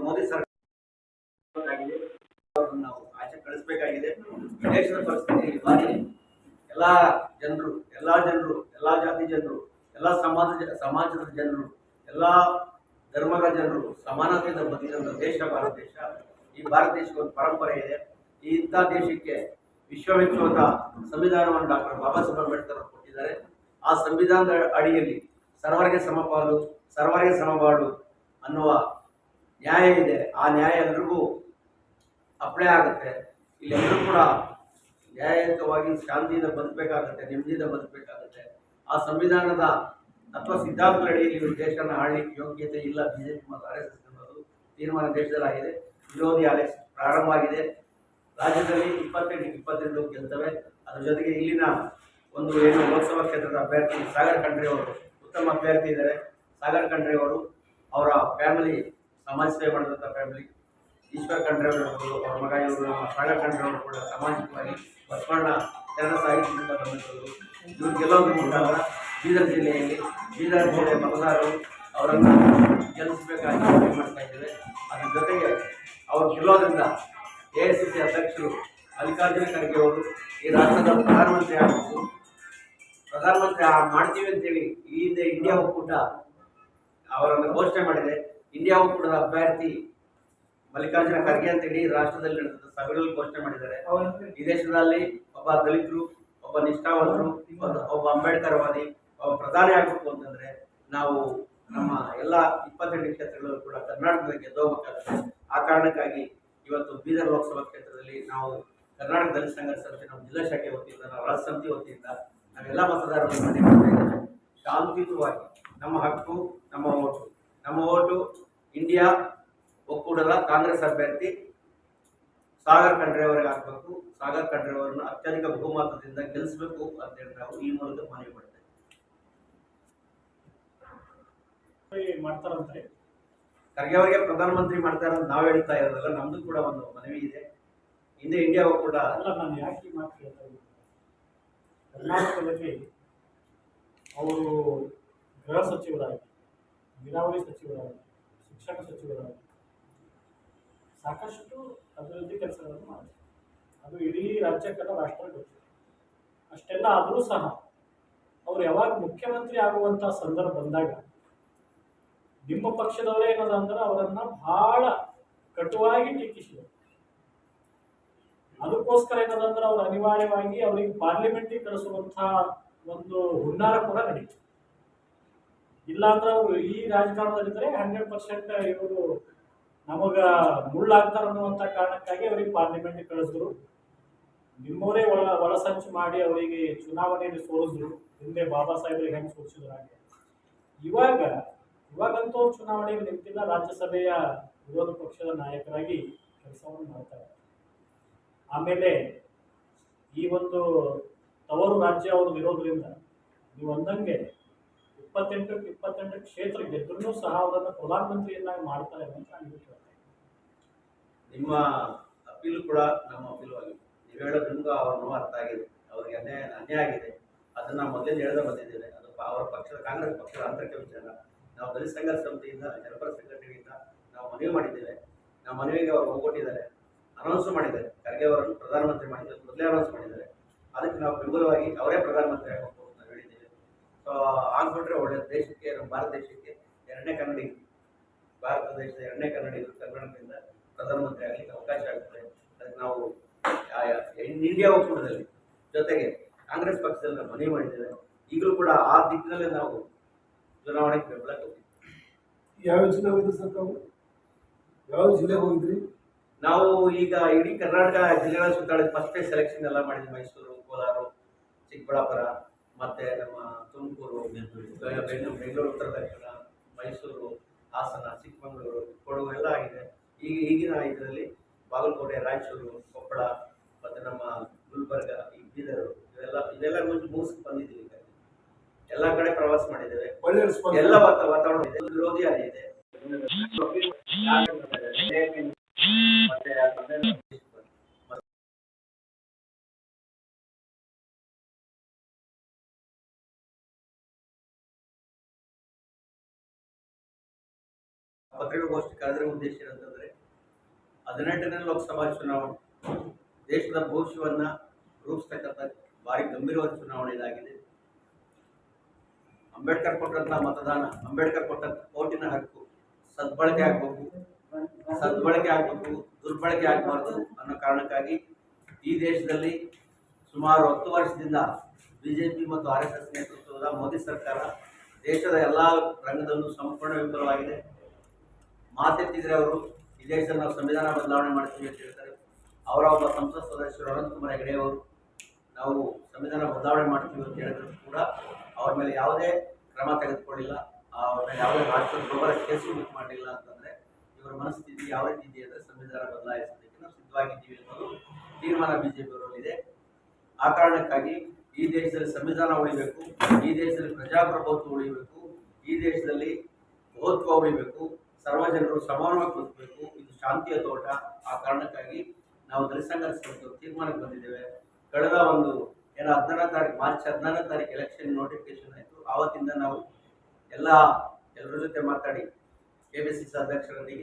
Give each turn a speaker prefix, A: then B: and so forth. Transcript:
A: ಮೋದಿ ಸರ್ಕಾರ ನಾವು ಆಚೆ ಕಳಿಸಬೇಕಾಗಿದೆ. ದೇಶದ ಪರಿಸ್ಥಿತಿ ಬಾರಿ ಎಲ್ಲಾ ಜನರು ಎಲ್ಲಾ ಜಾತಿ ಜನರು ಎಲ್ಲಾ ಸಮಾಜದ ಜನರು ಎಲ್ಲಾ ಧರ್ಮದ ಜನರು ಸಮಾನತೆಯಿಂದ ಬದುಕಿದಂತ ದೇಶ ಭಾರತ ದೇಶ. ಈ ಭಾರತ ದೇಶಕ್ಕೆ ಒಂದು ಪರಂಪರೆ ಇದೆ. ಇಂಥ ದೇಶಕ್ಕೆ ವಿಶ್ವವಿಖ್ಯಾತ ಸಂವಿಧಾನವನ್ನು ಡಾಕ್ಟರ್ ಬಾಬಾ ಸಾಹೇಬ್ ಅಂಬೇಡ್ಕರ್ ಕೊಟ್ಟಿದ್ದಾರೆ. ಆ ಸಂವಿಧಾನದ ಅಡಿಯಲ್ಲಿ ಸರ್ವರಿಗೆ ಸಮಪಾಲು ಸರ್ವರಿಗೆ ಸಮಪಾಡು ಅನ್ನುವ ನ್ಯಾಯ ಇದೆ. ಆ ನ್ಯಾಯ ಎಲ್ರಿಗೂ ಅಪ್ಲೈ ಆಗುತ್ತೆ. ಇಲ್ಲಿ ಎಲ್ಲರೂ ಕೂಡ ನ್ಯಾಯಯುತವಾಗಿ ಶಾಂತಿಯಿಂದ ಬದುಕಬೇಕಾಗುತ್ತೆ, ನೆಮ್ಮದಿಯಿಂದ ಬದುಕಬೇಕಾಗುತ್ತೆ. ಆ ಸಂವಿಧಾನದ ಅಥವಾ ಸಿದ್ಧಾಂತಗಳ ಅಡಿಯಲ್ಲಿ ದೇಶನ ಆಳ್ಲಿಕ್ಕೆ ಯೋಗ್ಯತೆ ಇಲ್ಲ ಬಿಜೆಪಿ ಮತ್ತು RSS ಅನ್ನೋದು ತೀರ್ಮಾನ ದೇಶದಲ್ಲಿ ಆಗಿದೆ. ವಿರೋಧಿ ಅಲೆ ಪ್ರಾರಂಭವಾಗಿದೆ. ರಾಜ್ಯದಲ್ಲಿ 22 ಗೆಲ್ತವೆ. ಅದ್ರ ಜೊತೆಗೆ ಇಲ್ಲಿನ ಒಂದು ಲೋಕಸಭಾ ಕ್ಷೇತ್ರದ ಅಭ್ಯರ್ಥಿ ಸಾಗರ್ ಖಂಡ್ರೆ ಅವರು ಉತ್ತಮ ಅಭ್ಯರ್ಥಿ ಇದ್ದಾರೆ. ಸಾಗರ್ ಖಂಡ್ರೆ ಅವರು ಅವರ ಫ್ಯಾಮಿಲಿ ಸಮಾಜ ಸೇವೆ ಮಾಡಿದಂಥ ಫ್ಯಾಮಿಲಿ. ಈಶ್ವರ್ ಖಂಡ್ರೆ ಅವರು ಅವರ ಮಗ ಇವರು ಸಾಗರ್ ಖಂಡ್ರೆ ಅವರು ಕೂಡ ಸಾಮಾಜಿಕವಾಗಿ ಬಸವಣ್ಣ ಕನ್ನಡ ಸಾಹಿತ್ಯದಿಂದ ಬಂದಂಥವರು. ಇವರು ಗೆಲ್ಲೋದ್ರ ಮುಖಾಂತರ ಬೀದರ್ ಜಿಲ್ಲೆಯಲ್ಲಿ ಮತದಾರರು ಅವರನ್ನು ಗೆಲ್ಲಿಸಬೇಕಾಗಿ ಮಾಡ್ತಾ ಇದ್ದೇವೆ. ಅದ್ರ ಜೊತೆಗೆ ಅವರು ಗೆಲ್ಲೋದ್ರಿಂದ AICC ಅಧ್ಯಕ್ಷರು ಮಲ್ಲಿಕಾರ್ಜುನ ಖರ್ಗೆ ಅವರು ಈ ರಾಷ್ಟ್ರದ ಪ್ರಧಾನಮಂತ್ರಿ ಆಗಬೇಕು. ಪ್ರಧಾನಮಂತ್ರಿ ಮಾಡ್ತೀವಿ ಅಂತೇಳಿ ಈ ಹಿಂದೆ ಇಂಡಿಯಾ ಒಕ್ಕೂಟ ಅವರನ್ನು ಘೋಷಣೆ ಮಾಡಿದೆ. ಇಂಡಿಯಾ ಒಕ್ಕೂಟದ ಅಭ್ಯರ್ಥಿ ಮಲ್ಲಿಕಾರ್ಜುನ ಖರ್ಗೆ ಅಂತ ಇಡೀ ರಾಷ್ಟ್ರದಲ್ಲಿ ನಡೆದ ಸಭೆಗಳಲ್ಲಿ ಘೋಷಣೆ ಮಾಡಿದ್ದಾರೆ. ಈ ದೇಶದಲ್ಲಿ ಒಬ್ಬ ದಲಿತರು, ಒಬ್ಬ ನಿಷ್ಠಾವಂತರು, ಒಬ್ಬ ಅಂಬೇಡ್ಕರ್ವಾದಿ, ಒಬ್ಬ ಪ್ರಧಾನಿ ಆಗಬೇಕು ಅಂತಂದ್ರೆ ನಾವು ನಮ್ಮ ಎಲ್ಲ 22 ಕ್ಷೇತ್ರಗಳಲ್ಲೂ ಕೂಡ ಕರ್ನಾಟಕದಲ್ಲಿ ಗೆದ್ದೋಗಬೇಕಾಗುತ್ತೆ. ಆ ಕಾರಣಕ್ಕಾಗಿ ಇವತ್ತು ಬೀದರ್ ಲೋಕಸಭಾ ಕ್ಷೇತ್ರದಲ್ಲಿ ನಾವು ಕರ್ನಾಟಕ ದಲಿತ ಸಂಘರ್ಷ ಸಮಿತಿ ನಮ್ಮ ಜಿಲ್ಲಾ ಶಾಖೆ ವತಿಯಿಂದ, ನಾವು ರಾಜ್ಯ ಸಮಿತಿ ವತಿಯಿಂದ ನಾವೆಲ್ಲ ಮತದಾರರನ್ನು ಮನೆ ಮಾಡ್ತಾ ಇದ್ದೇವೆ. ಶಾಂತಿಯುತವಾಗಿ ನಮ್ಮ ಹಕ್ಕು, ನಮ್ಮ ಓಟು ಇಂಡಿಯಾ ಒಕ್ಕೂಟದ ಕಾಂಗ್ರೆಸ್ ಅಭ್ಯರ್ಥಿ ಸಾಗರ್ ಖಂಡ್ರೆ ಅವರಿಗೆ ಹಾಕಬೇಕು. ಸಾಗರ್ ಖಂಡ್ರೆ ಅವರನ್ನು ಅತ್ಯಧಿಕ ಬಹುಮತದಿಂದ ಗೆಲ್ಲಿಸಬೇಕು ಅಂತೇಳಿ ನಾವು ಈ ಮೂಲಕ ಮನವಿ ಮಾಡ್ತೇವೆ.
B: ಮಾಡ್ತಾರಂತೆ
A: ಖರ್ಗೆ ಅವರಿಗೆ ಪ್ರಧಾನಮಂತ್ರಿ ಮಾಡ್ತಾರೆ ಅಂತ ನಾವು ಹೇಳ್ತಾ ಇರೋದಲ್ಲ, ನಮ್ದು ಕೂಡ ಒಂದು ಮನವಿ ಇದೆ. ಹಿಂದೆ ಇಂಡಿಯಾ ಒಕ್ಕೂಟ
B: ಅಲ್ಲ, ನಾನು ಯಾಕೆ ಈ ಮಾತು ಹೇಳ್ತಾ ಇದ್ದೀನಿ, ಕರ್ನಾಟಕದಲ್ಲಿ ಅವರು ಗೃಹ ಸಚಿವರಾಗಿ, ನೀರಾವರಿ ಸಚಿವರಾಗಿ, ಶಿಕ್ಷಣ ಸಚಿವರಾಗಿ ಸಾಕಷ್ಟು ಅಭಿವೃದ್ಧಿ ಕೆಲಸಗಳನ್ನು ಮಾಡಿದ್ದಾರೆ. ಅದು ಇಡೀ ರಾಜ್ಯಕ್ಕೆಲ್ಲ ರಾಷ್ಟ್ರ ಗೊತ್ತಿದೆ. ಅಷ್ಟೆಲ್ಲ ಆದರೂ ಸಹ ಅವರು ಯಾವಾಗ ಮುಖ್ಯಮಂತ್ರಿ ಆಗುವಂಥ ಸಂದರ್ಭ ಬಂದಾಗ ನಿಮ್ಮ ಪಕ್ಷದವರೇ ಏನದ ಅಂದ್ರೆ ಅವರನ್ನ ಬಹಳ ಕಟುವಾಗಿ ಟೀಕಿಸಿದರು. ಅದಕ್ಕೋಸ್ಕರ ಏನದಂದ್ರೆ ಅವ್ರು ಅನಿವಾರ್ಯವಾಗಿ ಅವರಿಗೆ ಪಾರ್ಲಿಮೆಂಟಿಗೆ ಕಳಿಸುವಂತಹ ಒಂದು ಹುನ್ನಾರ ಕೂಡ ನಡೀತು. ಇಲ್ಲಾಂದ್ರೆ ಅವರು ಈ ರಾಜಕಾರಣದಲ್ಲಿದ್ದರೆ 100% ಇವರು ನಮಗ ಮುಳ್ಳಾಗ್ತಾರ ಅನ್ನುವಂಥ ಕಾರಣಕ್ಕಾಗಿ ಅವರಿಗೆ ಪಾರ್ಲಿಮೆಂಟ್ಗೆ ಕಳಿಸಿದ್ರು. ನಿಮ್ಮವರೇ ಒಳಸಂಚು ಮಾಡಿ ಅವರಿಗೆ ಚುನಾವಣೆಯಲ್ಲಿ ಸೋಲಿಸಿದ್ರು. ಹಿಂದೆ ಬಾಬಾ ಸಾಹೇಬರಿಗೆ ಹೆಂಗೆ ಸೋಲಿಸಿದ್ರು ಹಾಗೆ. ಇವಾಗಂತೂ ಚುನಾವಣೆಗೆ ನಿಂತಿಲ್ಲ, ರಾಜ್ಯಸಭೆಯ ವಿರೋಧ ಪಕ್ಷದ ನಾಯಕರಾಗಿ ಕೆಲಸವನ್ನು ಮಾಡ್ತಾರೆ. ಆಮೇಲೆ ಈ ಒಂದು ತವರು ರಾಜ್ಯ ಅವರು ಇರೋದ್ರಿಂದ ನೀವು ಅಂದಂಗೆ 28 ಕ್ಷೇತ್ರ ಗೆದ್ರೂ ಸಹ ಅವರನ್ನು ಪ್ರಧಾನಮಂತ್ರಿಯನ್ನಾಗಿ ಮಾಡ್ತಾರೆ ಅಂತ ನಾನು ಹೇಳ್ತೇನೆ.
A: ನಿಮ್ಮ ಅಪೀಲು ಕೂಡ ನಮ್ಮ ಅಪೀಲು ಆಗಿದೆ. ನೀವು ಹೇಳೋದ್ರಿಂದ ಅವ್ರ ನೋವು ಅರ್ಥ ಆಗಿದೆ, ಅವರಿಗೆ ಅನ್ಯಾಯ ಆಗಿದೆ. ಅದನ್ನ ಮೊದಲೇ ಹೇಳ್ದೆ ಬಂದಿದ್ದೇವೆ. ಅದು ಅವರ ಪಕ್ಷದ ಕಾಂಗ್ರೆಸ್ ಪಕ್ಷದ ಆಂತರಿಕ ವಿಚಾರ. ನಾವು ದಲಿತ ಸಂಘರ್ಷ ಸಮಿತಿಯಿಂದ, ಜನಪರ ಸಂಘಟನೆಯಿಂದ ನಾವು ಮನವಿ ಮಾಡಿದ್ದೇವೆ. ನಾವು ಮನವಿಗೆ ಅವರು ಹೋಗ್ಕೊಟ್ಟಿದ್ದಾರೆ, ಅನೌನ್ಸ್ ಮಾಡಿದ್ದಾರೆ. ಖರ್ಗೆ ಅವರನ್ನು ಪ್ರಧಾನಮಂತ್ರಿ ಮಾಡಿದ್ದಾರೆ, ಮೊದಲೇ ಅನೌನ್ಸ್ ಮಾಡಿದ್ದಾರೆ. ಅದಕ್ಕೆ ನಾವು ಬೆಂಬಲವಾಗಿ ಅವರೇ ಪ್ರಧಾನಮಂತ್ರಿ ಆಗಬೇಕು ಅಂತ ನಾವು ಹೇಳಿದ್ದೇವೆ. ಸೊ ಆಗ್ಬಿಟ್ರೆ ಒಳ್ಳೆ ದೇಶಕ್ಕೆ, ನಮ್ಮ ಭಾರತ ದೇಶಕ್ಕೆ ಭಾರತ ದೇಶದ 2ನೇ ಕನ್ನಡಿಗರು ಕರ್ನಾಟಕದಿಂದ ಪ್ರಧಾನಮಂತ್ರಿ ಆಗಲಿಕ್ಕೆ ಅವಕಾಶ ಆಗ್ತದೆ. ಅದಕ್ಕೆ ನಾವು ಇಂಡಿಯಾ ಒಕ್ಕೂಟದಲ್ಲಿ ಜೊತೆಗೆ ಕಾಂಗ್ರೆಸ್ ಪಕ್ಷದಲ್ಲಿ ನಾವು ಮನವಿ ಮಾಡಿದ್ದೇವೆ. ಈಗಲೂ ಕೂಡ ಆ ದಿಕ್ಕಿನಲ್ಲೇ ನಾವು ಚುನಾವಣೆಗೆ ಬೆಂಬಲ ಕೊಟ್ಟಿದ್ದೀವಿ.
C: ಯಾವ ಜಿಲ್ಲೆ ಹೋಗಿದ್ರಿ ಸರ್ ತಾವು? ಯಾವ ಜಿಲ್ಲೆಗೆ ಹೋಗಿದ್ರಿ?
A: ನಾವು ಈಗ ಇಡೀ ಕರ್ನಾಟಕ ಜಿಲ್ಲೆಗಳ ಸುತ್ತಾಡಿದ ಫಸ್ಟ್ ಸೆಲೆಕ್ಷನ್ ಎಲ್ಲ ಮಾಡಿದ್ವಿ. ಮೈಸೂರು, ಕೋಲಾರ, ಚಿಕ್ಕಬಳ್ಳಾಪುರ, ಮತ್ತೆ ನಮ್ಮ ತುಮಕೂರು, ಬೆಂಗಳೂರು ಉತ್ತರ ದಕ್ಷಿಣ, ಮೈಸೂರು, ಹಾಸನ, ಚಿಕ್ಕಮಗಳೂರು, ಕೊಡಗು ಎಲ್ಲ ಆಗಿದೆ. ಈಗಿನ ಇದರಲ್ಲಿ ಬಾಗಲಕೋಟೆ, ರಾಯಚೂರು, ಕೊಪ್ಪಳ, ಮತ್ತೆ ನಮ್ಮ ಗುಲ್ಬರ್ಗ, ಈ ಬೀದರ್ ಇವೆಲ್ಲ ಮುಗಿಸಿ ಬಂದಿದ್ದೀವಿ. ಎಲ್ಲ ಕಡೆ ಪ್ರವಾಸ ಮಾಡಿದ್ದೇವೆ. ಎಲ್ಲ ವಾತಾವರಣ ಇದೆ, ವಿರೋಧಿ ಅಲೆ ಇದೆ. ಪತ್ರಿಕೆ ಪತ್ರಿಕಾಗೋಷ್ಠಿ ಕರೆದಿರೋ ಉದ್ದೇಶ ಏನಂತಂದ್ರೆ 18ನೇ ಲೋಕಸಭಾ ಚುನಾವಣೆ ದೇಶದ ಭವಿಷ್ಯವನ್ನ ರೂಪಿಸ್ತಕ್ಕಂಥ ಭಾರಿ ಗಂಭೀರವಾದ ಚುನಾವಣೆ ಇದಾಗಿದೆ. ಅಂಬೇಡ್ಕರ್ ಕೊಟ್ಟಂತ ಮತದಾನ, ಅಂಬೇಡ್ಕರ್ ಕೊಟ್ಟಂತ ಓಟಿನ ಹಕ್ಕು ಸದ್ಬಳಕೆ ಆಗಬೇಕು, ದುರ್ಬಳಕೆ ಆಗಬಾರ್ದು ಅನ್ನೋ ಕಾರಣಕ್ಕಾಗಿ ಈ ದೇಶದಲ್ಲಿ ಸುಮಾರು 10 ವರ್ಷದಿಂದ ಬಿಜೆಪಿ ಮತ್ತು RSS ನೇತೃತ್ವದ ಮೋದಿ ಸರ್ಕಾರ ದೇಶದ ಎಲ್ಲ ರಂಗದಲ್ಲೂ ಸಂಪೂರ್ಣ ವಿಫಲವಾಗಿದೆ. ಮಾತೆತ್ತಿದ್ರೆ ಅವರು ಈ ದೇಶದಲ್ಲಿ ನಾವು ಸಂವಿಧಾನ ಬದಲಾವಣೆ ಮಾಡ್ತೀವಿ ಅಂತ ಹೇಳ್ತಾರೆ. ಅವರ ಒಬ್ಬ ಸಂಸತ್ ಸದಸ್ಯರು ಅನಂತಕುಮಾರ್ ಹೆಗಡೆ ಅವರು ನಾವು ಸಂವಿಧಾನ ಬದಲಾವಣೆ ಮಾಡ್ತೀವಿ ಅಂತ ಹೇಳಿದ್ರು ಕೂಡ ಅವ್ರ ಮೇಲೆ ಯಾವುದೇ ಕ್ರಮ ತೆಗೆದುಕೊಳ್ಳಿಲ್ಲ, ಅವ್ರ ಮೇಲೆ ಯಾವುದೇ ರಾಷ್ಟ್ರದ ಪ್ರಬಲ ಕೇಸು ಬುಕ್ ಮಾಡಲಿಲ್ಲ. ಅಂತಂದ್ರೆ ಇವರ ಮನಸ್ಥಿತಿ ಯಾವ ರೀತಿ ಇದೆ ಅಂದರೆ ಸಂವಿಧಾನ ಬದಲಾಯಿಸೋದಕ್ಕೆ ನಾವು ಸಿದ್ಧವಾಗಿದ್ದೀವಿ ಅನ್ನೋದು ತೀರ್ಮಾನ ಬಿಜೆಪಿ ಅವರಲ್ಲಿದೆ. ಆ ಕಾರಣಕ್ಕಾಗಿ ಈ ದೇಶದಲ್ಲಿ ಸಂವಿಧಾನ ಉಳಿಬೇಕು, ಈ ದೇಶದಲ್ಲಿ ಪ್ರಜಾಪ್ರಭುತ್ವ ಉಳಿಬೇಕು, ಈ ದೇಶದಲ್ಲಿ ಬಹುತ್ವ ಉಳಿಬೇಕು, ಸರ್ವ ಜನರು ಸಮಾನವಾಗಿ ಬದುಕಬೇಕು, ಇದು ಶಾಂತಿಯ ತೋಟ. ಆ ಕಾರಣಕ್ಕಾಗಿ ನಾವು ದಲಿತ ಸಂಘರ್ಷ ತೀರ್ಮಾನಕ್ಕೆ ಬಂದಿದ್ದೇವೆ. ಕಳೆದ ಒಂದು 17ನೇ ತಾರೀಕು ಮಾರ್ಚ್ 17ನೇ ತಾರೀಕು ಎಲೆಕ್ಷನ್ ನೋಟಿಫಿಕೇಶನ್ ಆಯಿತು. ಆವತ್ತಿಂದ ನಾವು ಎಲ್ಲರ ಜೊತೆ ಮಾತಾಡಿ KPCC ಅಧ್ಯಕ್ಷರ ಡಿ.